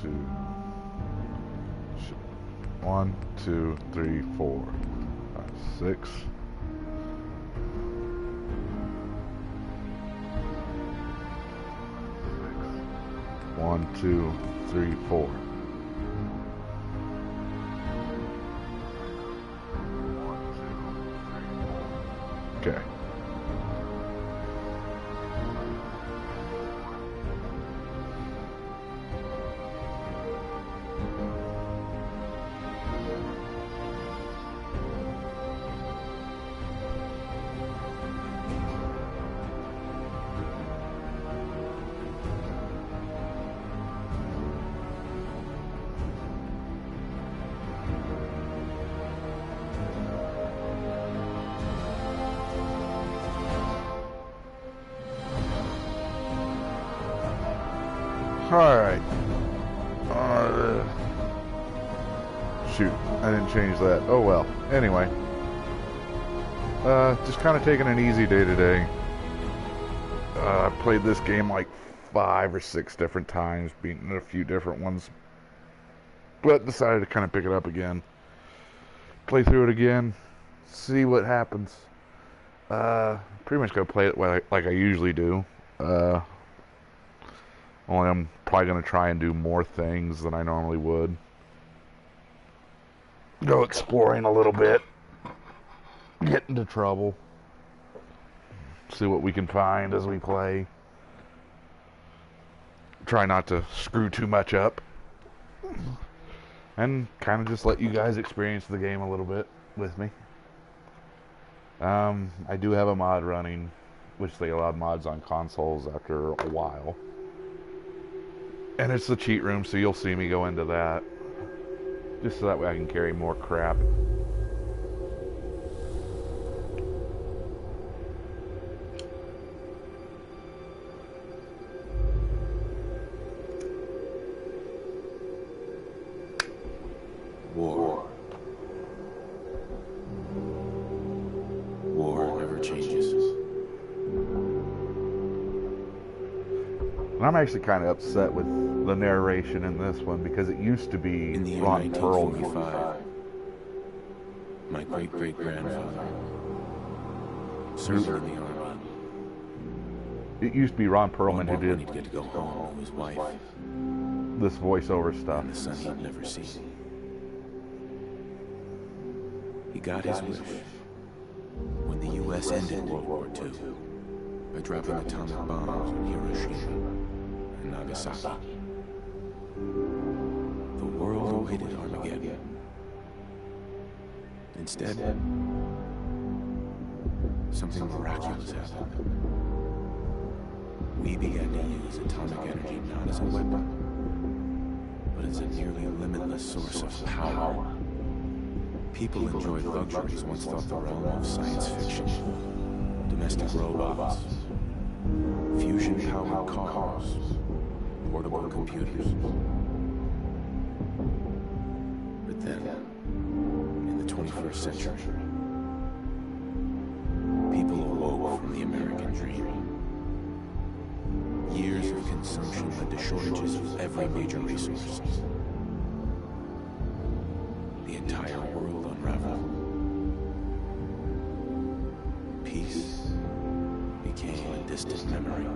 two. 1, 2, 3, 4, 5, 6. 1, 2, 3, 4. Okay. Alright. Shoot, I didn't change that. Oh well. Anyway. Just kind of taking an easy day today. I played this game like 5 or 6 different times, beating a few different ones. But decided to kind of pick it up again. Play through it again. See what happens. Pretty much gonna play it like I usually do. Only I'm probably going to try and do more things than I normally would. Go exploring a little bit. Get into trouble. See what we can find as we play. Try not to screw too much up. And kind of just let you guys experience the game a little bit with me. I do have a mod running, which they allowed mods on consoles after a while. And it's the cheat room, so you'll see me go into that. Just so that way I can carry more crap. War. War never changes. And I'm actually kind of upset with the narration in this one because it used to be In the year Ron Perlman. 1945, my great-great-grandfather served in the army. It used to be Ron Perlman One who more did he'd get to go home to his wife this voiceover stuff. and the son he'd never seen. He got his wish when the U.S. ended World War II by dropping atomic bombs on Hiroshima and Nagasaki. The world awaited Armageddon. Instead, something miraculous happened. We began to use atomic energy not as a weapon, but as a nearly limitless source of power. People enjoyed luxuries once thought the realm of science fiction. Domestic robots, fusion-powered cars, portable computers. But then, in the 21st century, people awoke from the American dream. Years of consumption led to shortages of every major resource. The entire world unraveled. Peace became a distant memory.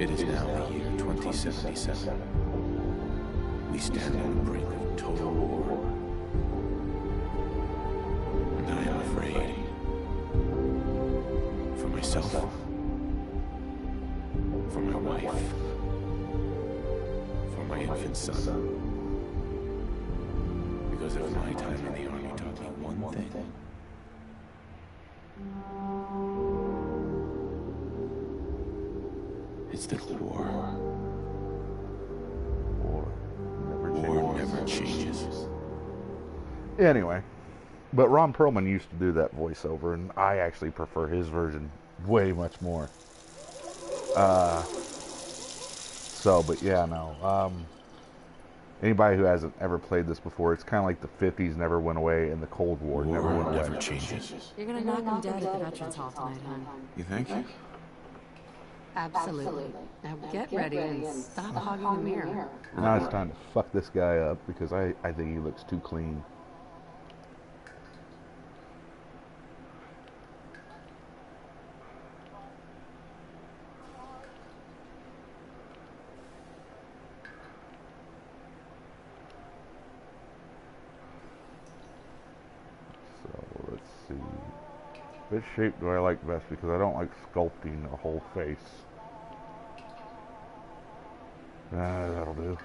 It is now the year 2077. We stand on the brink of total war. And I am afraid. For myself. For my wife. For my infant son. Because if my time in the army taught me one thing, it's that war never changes. Anyway, but Ron Perlman used to do that voiceover, and I actually prefer his version way much more. But yeah, no. Anybody who hasn't ever played this before, it's kind of like the 50s never went away and the Cold War never went away. Never changes. You're gonna knock him dead at the Veterans Hall tonight, hon. You think? Absolutely. Now get ready and stop hogging the mirror. Now it's time to fuck this guy up because I think he looks too clean. So let's see. Which shape do I like best? Because I don't like sculpting the whole face. That'll do.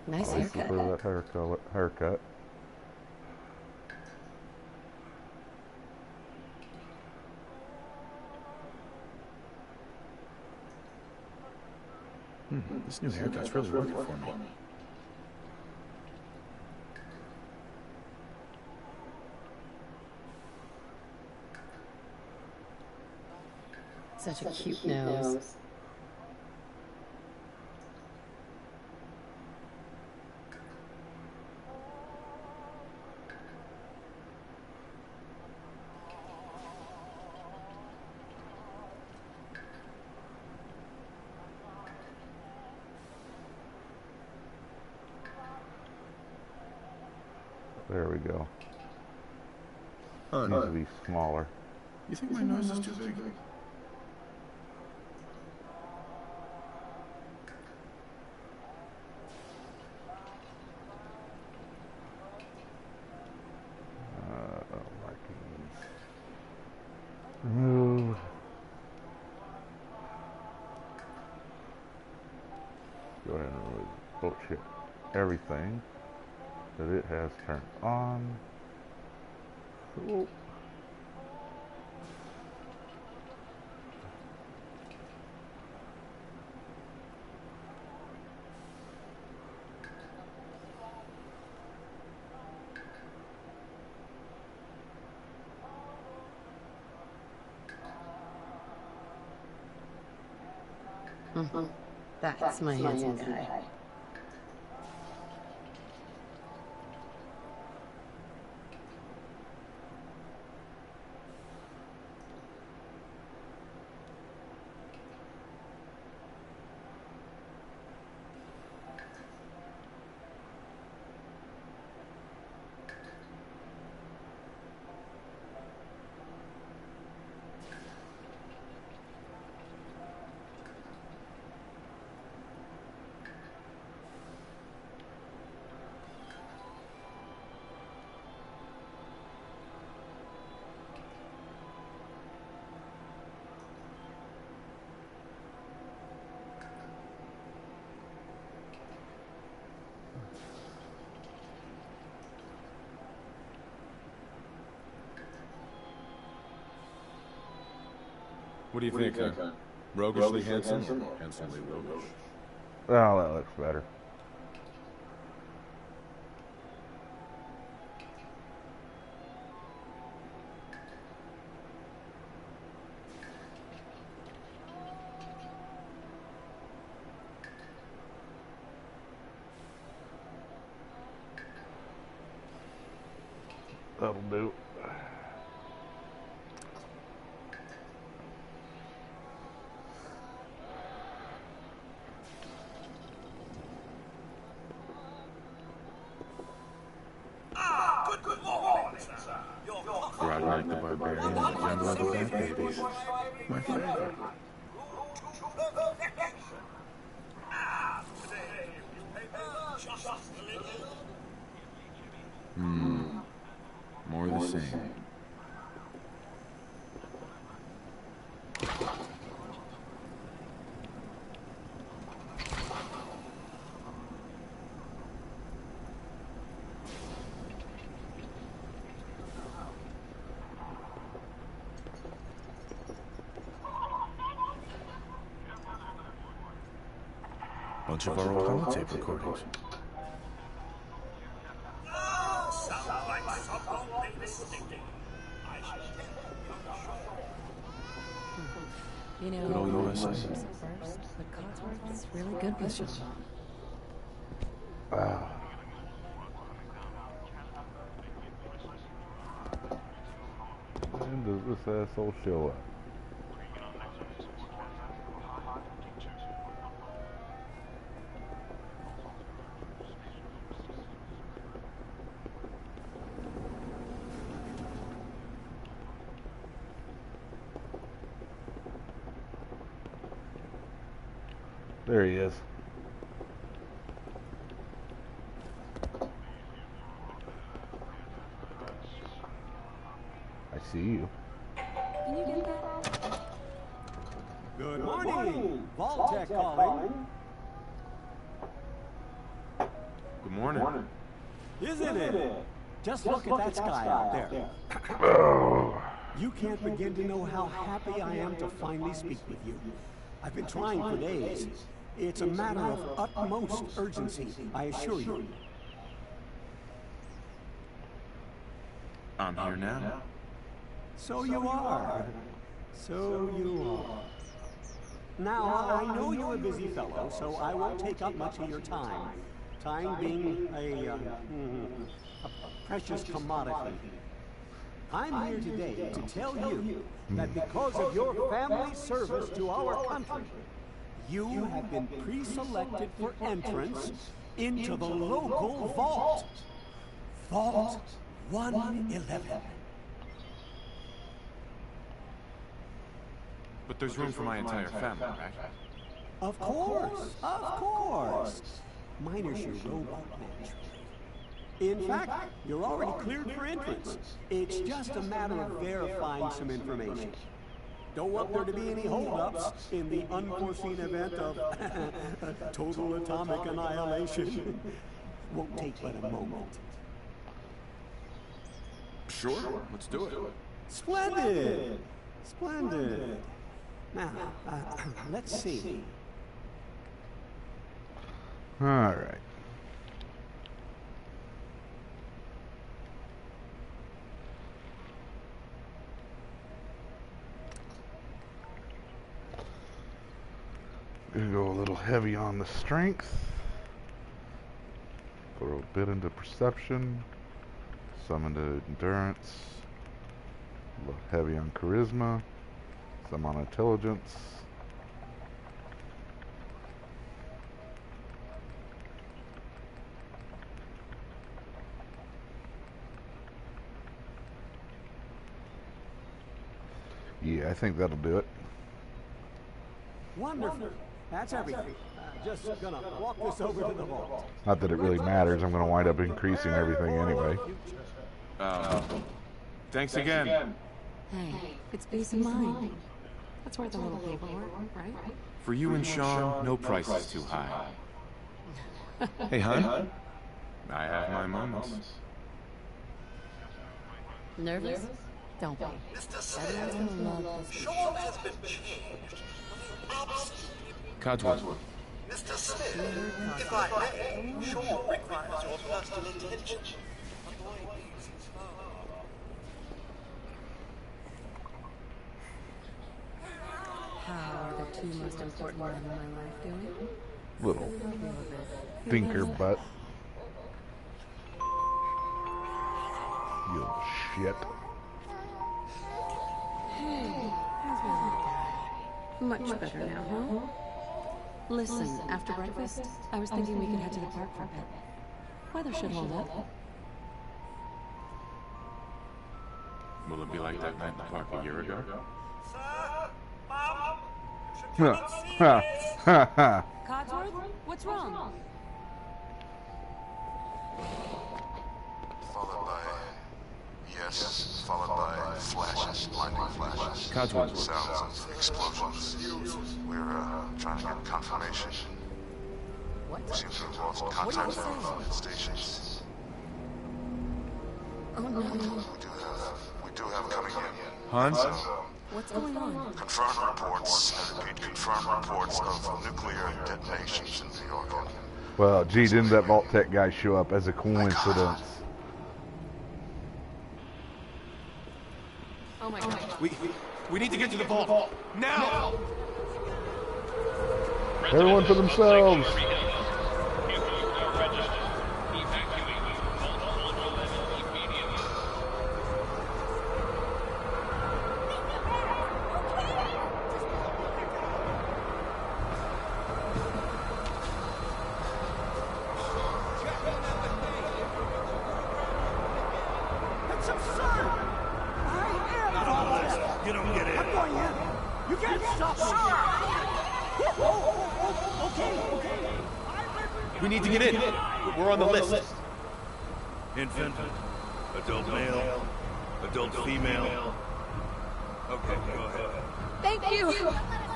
Nice I haircut. prefer that haircut. This new haircut's really working for me. Such a cute nose. There we go. Oh, Needs to be smaller. You think my nose is too big? Markings. Remove. Go ahead and remove bullshit. Everything that it has turned on. Cool. That's my handsome guy. What do you think, huh? Roguishly handsome or handsomely roguish? Oh, that looks better. That'll do. Roderick the Barbarian and the Jungle of the Fat Babies. My favorite. More of the same. Bunch of our old holotape recordings. You know, Good old USA. first, but Codsworth's really good with Sean. When does this asshole show up? There he is. I see you. Can you get that? Good morning. Vault-Tec calling. Good morning. Isn't it? Just look at that sky out there. Oh. You can't begin to know how happy I am to finally speak with you. I've been trying for days. It's a matter of utmost urgency, I assure you. I'm here now. So you are. So you are. Now, I know you're a busy fellow, so I won't take up much of your time. Time being a precious commodity. I'm here today to tell you that because of your family's service to our country, you have been pre-selected for entrance into the local vault. Vault 111. But there's room for my entire family, right? Of course, of course. Miner's your robot, naturally. In fact, you're already cleared for entrance. It's just a matter of verifying some information. Don't want there to be any holdups in the unforeseen event of total atomic annihilation. Won't take but a moment. Sure, let's do it. Splendid! Splendid. Now, let's see. All right. Gonna go a little heavy on the strength. Throw a bit into perception. Some into endurance. A little heavy on charisma. Some on intelligence. Yeah, I think that'll do it. Wonderful. That's everything. Just gonna walk this over to the vault. Not that it really matters. I'm gonna wind up increasing everything anyway. Thanks again. Hey, it's peace of mind. That's worth a little paperwork, right? For you and Sean, no price is too high. Hey, hon. I have my moments. Nervous? Don't be. Everyone's gonna love this. Sean has been changed. Codsworth. Mr. Smith, if I may, Sean requires your personal attention. How are the two most important men in my life doing? Little thinker butt. You little shit. Hey, how's my little guy? Much better now, huh? Listen, after breakfast, I was thinking we could head to the park for a bit. Weather should hold up. Will it be like that night in the park a year ago? Sir, Mom, Ha ha ha. Codsworth, what's wrong? Followed by... Yes, followed by flashes, lightning flashes. Codsworth. Sounds of explosions. We're trying to get confirmation. What? Seems to have lost contact with stations. Oh no. We do have coming in. Hans? What's going on? Confirmed reports, I repeat, confirmed reports of nuclear detonations in New York. Well, gee, didn't that Vault-Tec guy show up as a coincidence? Oh my god. We need to get to the vault. Now! Everyone for themselves. We need to get in. We're on the list. Infant, adult male, adult female. Okay, go ahead. Thank you!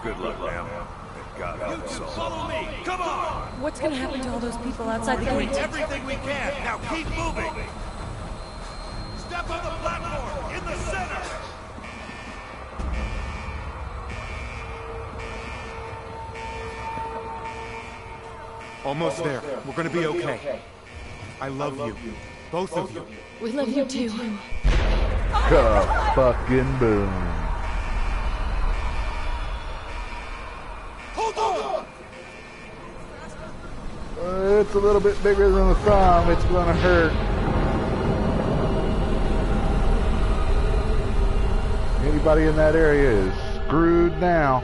Good luck, ma'am. And God help us all. Follow me! Come on! What's gonna happen to all those people outside the gate? Everything we can! Now keep moving! Step on the platform! In the center! Almost there. We're gonna be okay. I love you. Both of you. We love you too. Fucking boom. Hold on! It's a little bit bigger than the thumb. It's gonna hurt. Anybody in that area is screwed now.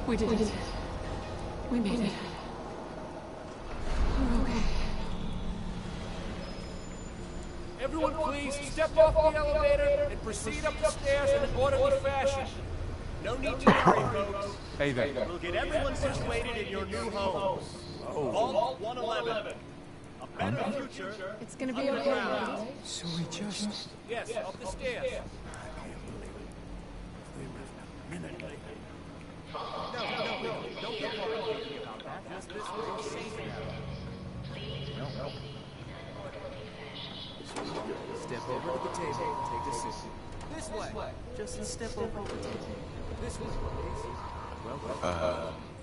We did it. We made it. We're okay. Everyone please step off the elevator and proceed up the stairs in an orderly fashion. No need to hurry, folks. Hey there. We'll get everyone situated in your new homes. Vault 111. A better future. It's gonna be okay, right? So we just... Yes, up the stairs. No, don't get worried about that. Just this way is safe now. Step over to the table. Take a seat. This way. Just step over to the table. This way,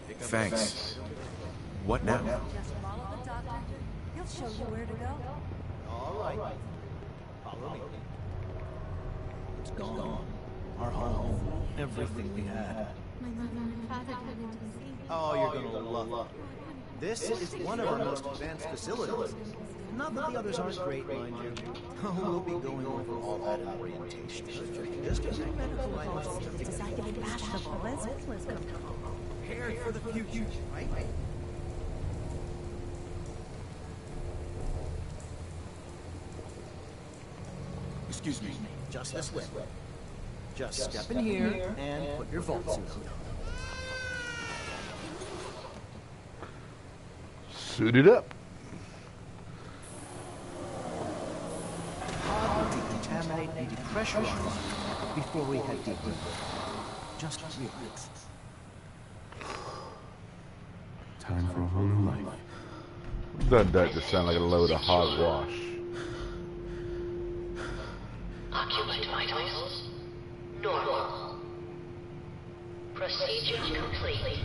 please. Thanks. What now? Just follow the doctor. He'll show you where to go. All right. Follow me. It's gone. Our home. Everything we had. My mother and father went into the sea. Oh, you're gonna love it. This is one of our most advanced facilities. Not that the others aren't great, mind you. We'll be going over all that in orientation. Just as a medical item. It's exactly fashionable. Let's come. Prepared for the future, right? Excuse me. Just this way. Just step in here and put your vault suit on. Suited up. Pod will decontaminate and depressurize before we head deeper. Just relax. Time for a whole new life. Doesn't that just sound like a load of hogwash? Occupant vitals normal. Procedure complete.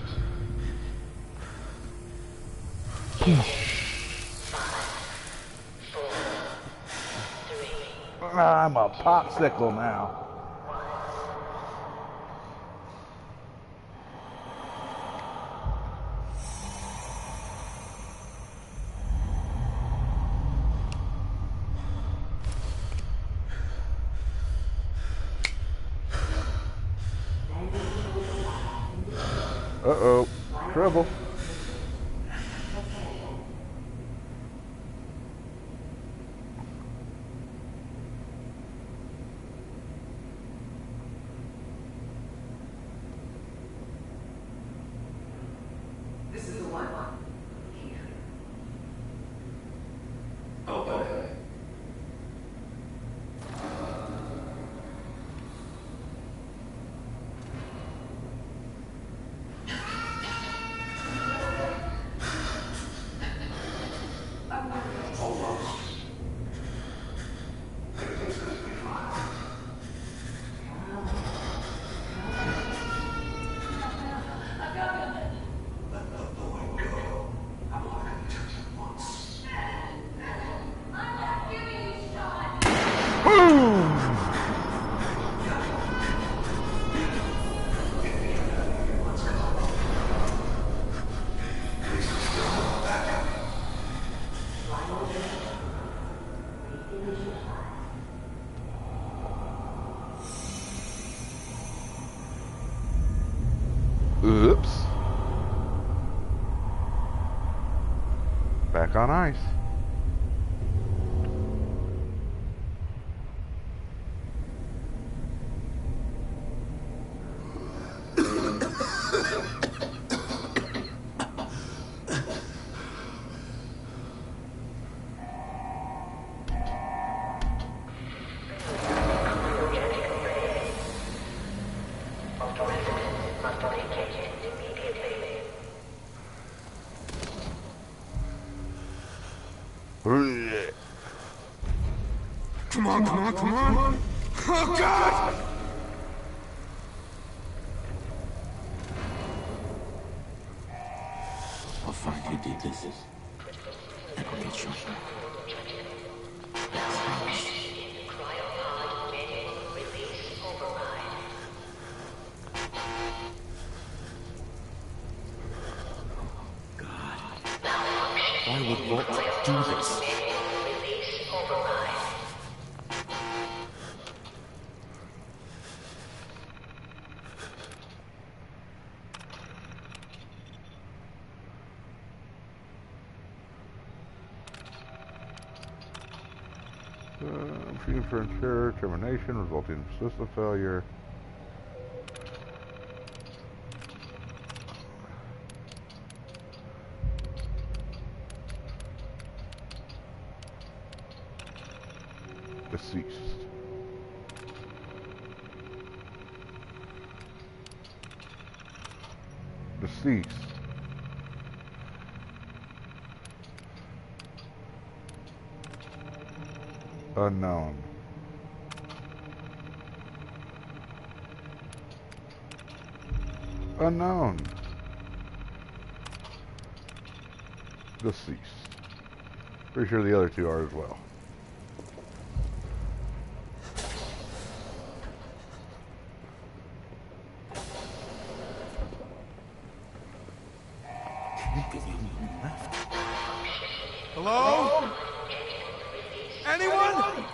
5, 4, 3. I'm a popsicle now. Uh-oh. Trouble. This is the one. Here. Open it. Let the boy go. Back on ice. Come on, come on, come on! Oh, God! I'll find who did this, and I'll get shot. Why would Vault do this? Machine for ensure termination resulting in system failure. Deceased. Deceased. Unknown. Unknown. Deceased. Pretty sure the other two are as well. Hello? Anyone?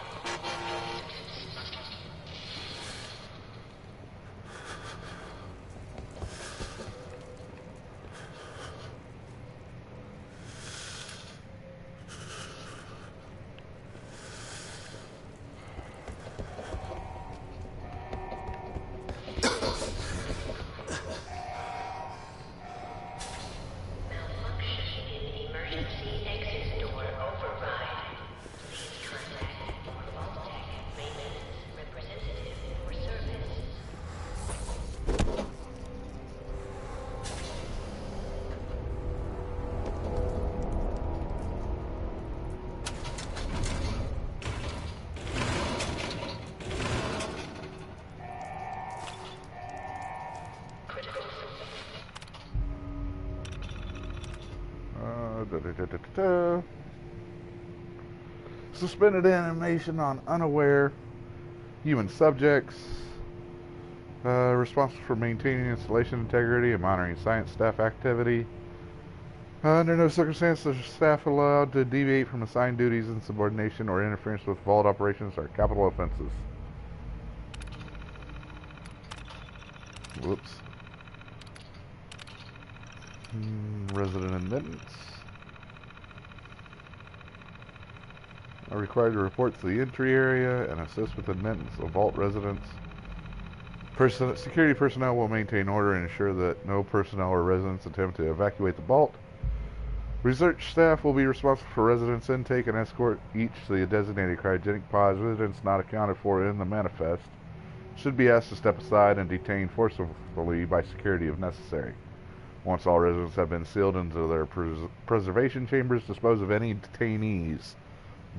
Suspended animation on unaware human subjects. Responsible for maintaining installation integrity and monitoring science staff activity. Under no circumstances are staff allowed to deviate from assigned duties, insubordination, or interference with vault operations are capital offenses. Whoops. Resident admittance. Are required to report to the entry area and assist with admittance of vault residents. Security personnel will maintain order and ensure that no personnel or residents attempt to evacuate the vault. Research staff will be responsible for residents' intake and escort each to the designated cryogenic pods. Residents not accounted for in the manifest should be asked to step aside and detained forcibly by security if necessary. Once all residents have been sealed into their preservation chambers, dispose of any detainees.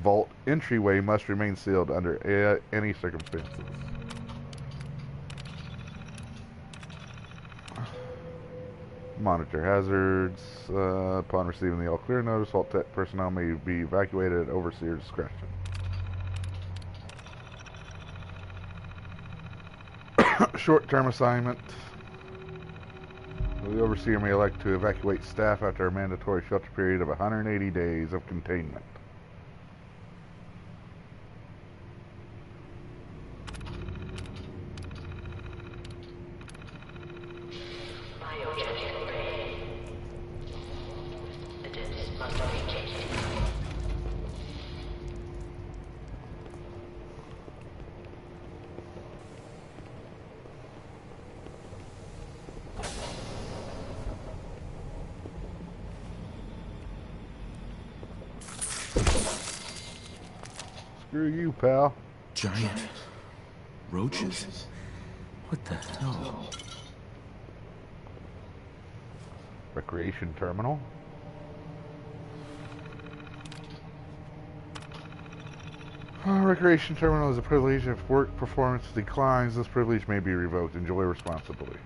Vault entryway must remain sealed under any circumstances. Monitor hazards. Upon receiving the all clear notice, vault tech personnel may be evacuated at overseer discretion. Short-term assignment. The overseer may elect to evacuate staff after a mandatory shelter period of 180 days of containment. Biogenic array. Attendants must vacate. Screw you, pal. Giant roaches? What the hell? Recreation terminal. Recreation terminal is a privilege. If work performance declines, this privilege may be revoked. Enjoy responsibly.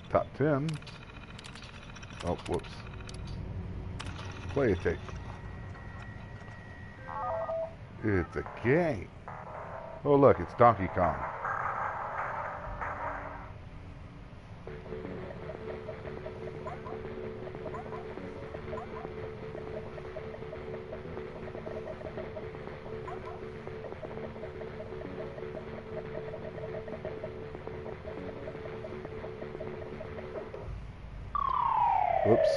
Top 10. Oh, whoops. Play a tape. It's a game. Oh, look, it's Donkey Kong. Whoops.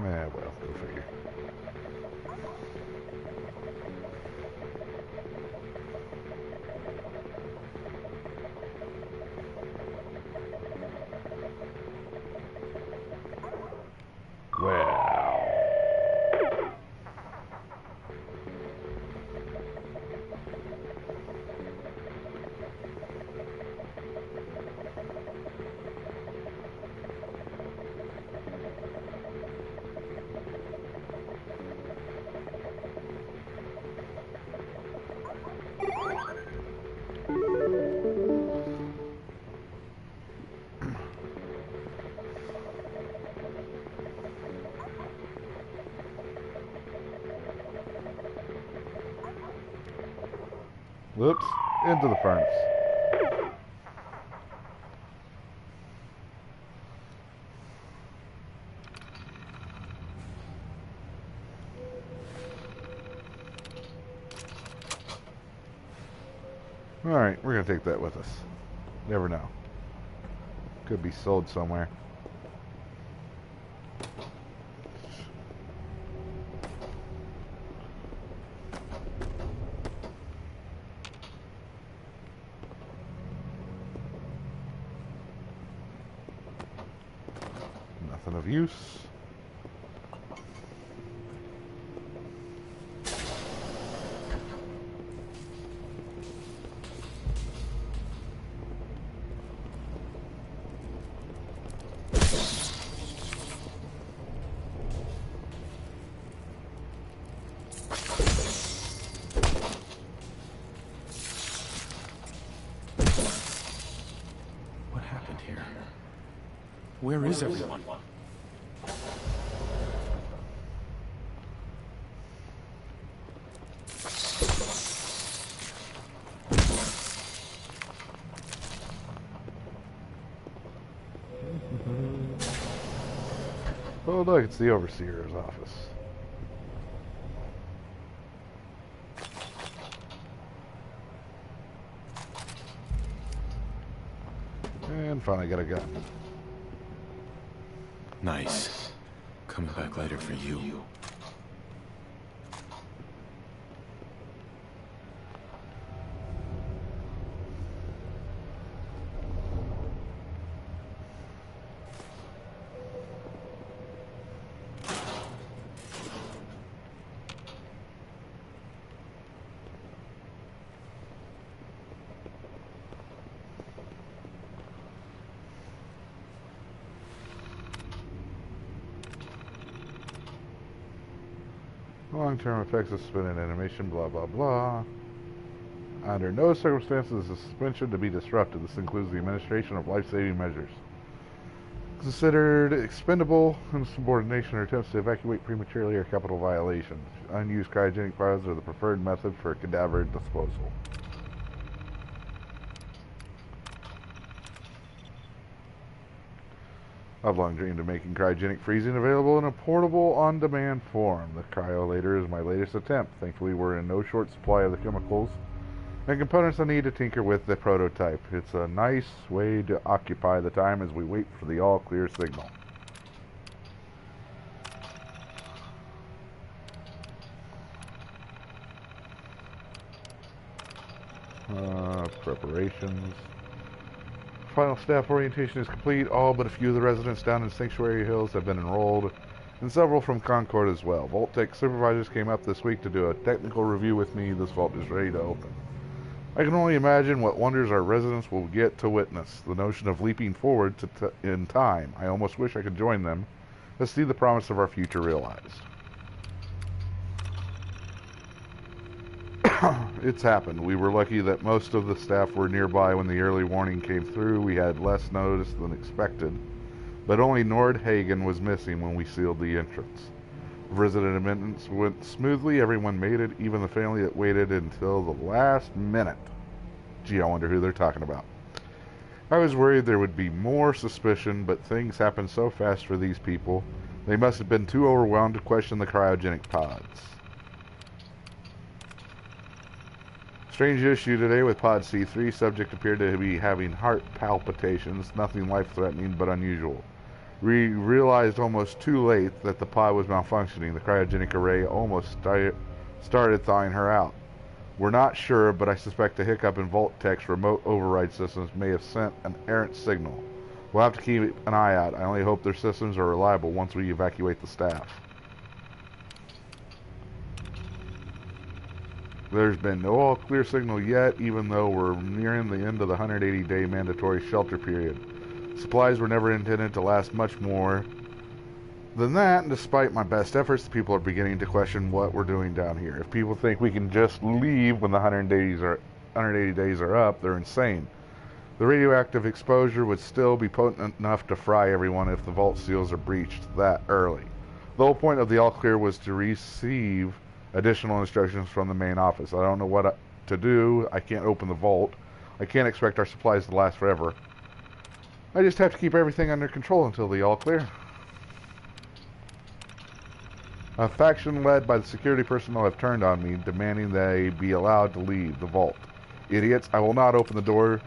Well, go figure. Well. Whoops, into the furnace. Alright, we're going to take that with us. Never know. Could be sold somewhere. Nothing of use. What happened here? Where is everyone? Oh look, it's the Overseer's office. And finally got a gun. Nice. Coming back later for you. Long-term effects of suspended animation, blah, blah, blah. Under no circumstances is suspension to be disrupted. This includes the administration of life-saving measures. Considered expendable, insubordination, or attempts to evacuate prematurely are capital violations. Unused cryogenic pods are the preferred method for cadaver disposal. I've long dreamed of making cryogenic freezing available in a portable, on-demand form. The cryolator is my latest attempt. Thankfully, we're in no short supply of the chemicals and components I need to tinker with the prototype. It's a nice way to occupy the time as we wait for the all-clear signal. Preparations. Final staff orientation is complete. All but a few of the residents down in Sanctuary Hills have been enrolled. and several from Concord as well. Vault Tech supervisors came up this week to do a technical review with me. This vault is ready to open. I can only imagine what wonders our residents will get to witness. The notion of leaping forward in time. I almost wish I could join them to see the promise of our future realized. It's happened. We were lucky that most of the staff were nearby when the early warning came through. We had less notice than expected, but only Nordhagen was missing when we sealed the entrance. Resident admittance went smoothly. Everyone made it, even the family that waited until the last minute. Gee, I wonder who they're talking about. I was worried there would be more suspicion, but things happened so fast for these people. They must have been too overwhelmed to question the cryogenic pods. Strange issue today with Pod C3. Subject appeared to be having heart palpitations. Nothing life-threatening, but unusual. We realized almost too late that the pod was malfunctioning. The cryogenic array almost started thawing her out. We're not sure, but I suspect a hiccup in Vault Tech's remote override systems may have sent an errant signal. We'll have to keep an eye out. I only hope their systems are reliable once we evacuate the staff. There's been no all-clear signal yet, even though we're nearing the end of the 180-day mandatory shelter period. Supplies were never intended to last much more than that, and despite my best efforts, people are beginning to question what we're doing down here. If people think we can just leave when the 180 days are up, they're insane. The radioactive exposure would still be potent enough to fry everyone if the vault seals are breached that early. The whole point of the all-clear was to receive additional instructions from the main office. I don't know what to do. I can't open the vault. I can't expect our supplies to last forever. I just have to keep everything under control until the all-clear. A faction led by the security personnel have turned on me, demanding they be allowed to leave the vault. Idiots, I will not open the door.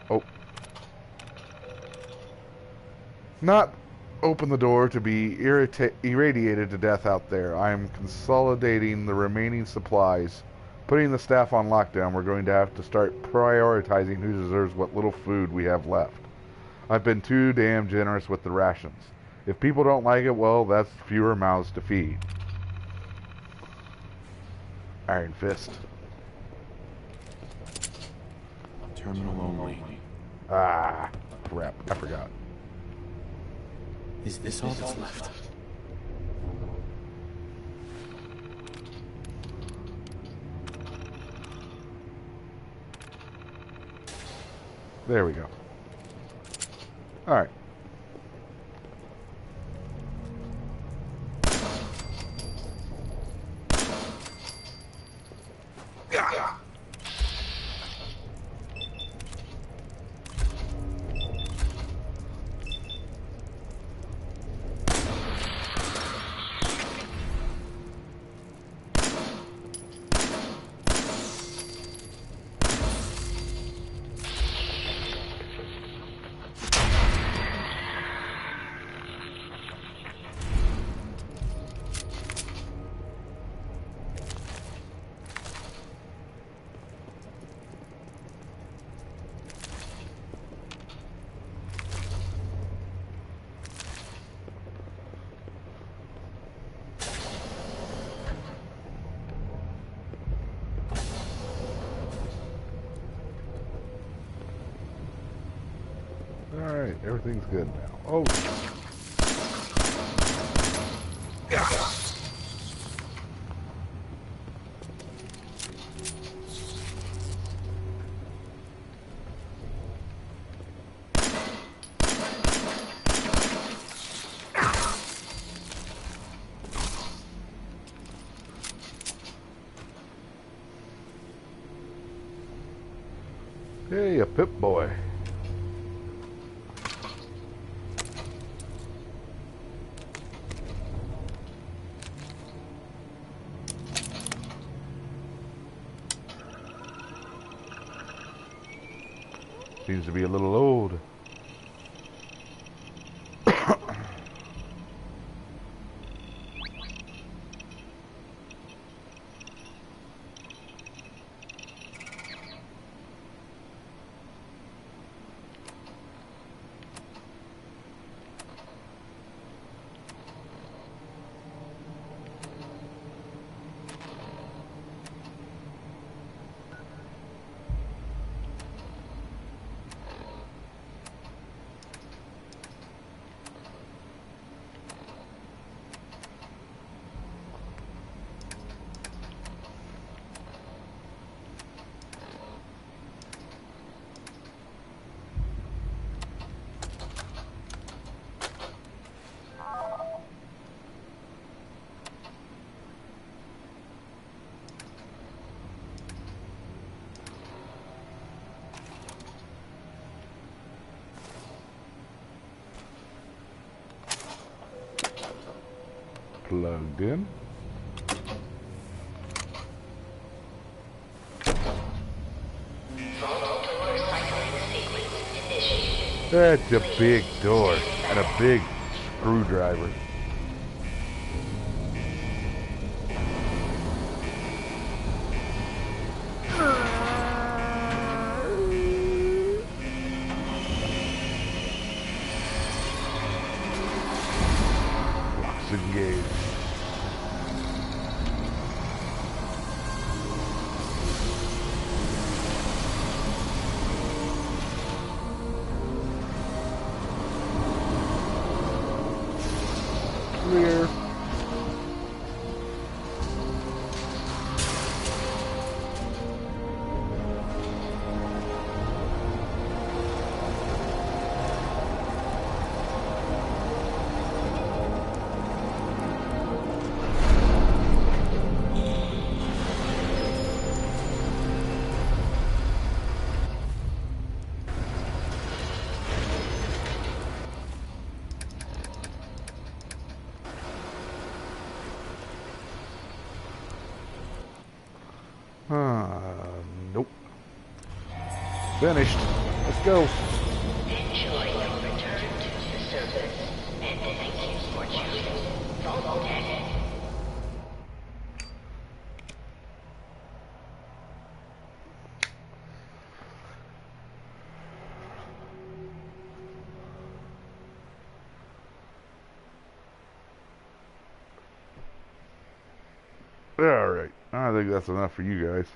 Not open the door to be irradiated to death out there. I am consolidating the remaining supplies, putting the staff on lockdown. We're going to have to start prioritizing who deserves what little food we have left. I've been too damn generous with the rations. If people don't like it, well, that's fewer mouths to feed. Iron Fist. Terminal only. Ah, crap. I forgot. Is this all that's left? There we go. Alright. Alright, everything's good now. Oh. Hey, a Pip-Boy. Seems to be a little old. plugged in. That's a big door and a big screwdriver. Locks engaged. Clear. Nope. Finished. Let's go. Enjoy your return to the surface, and thank you for choosing Voltec. Alright. I think that's enough for you guys.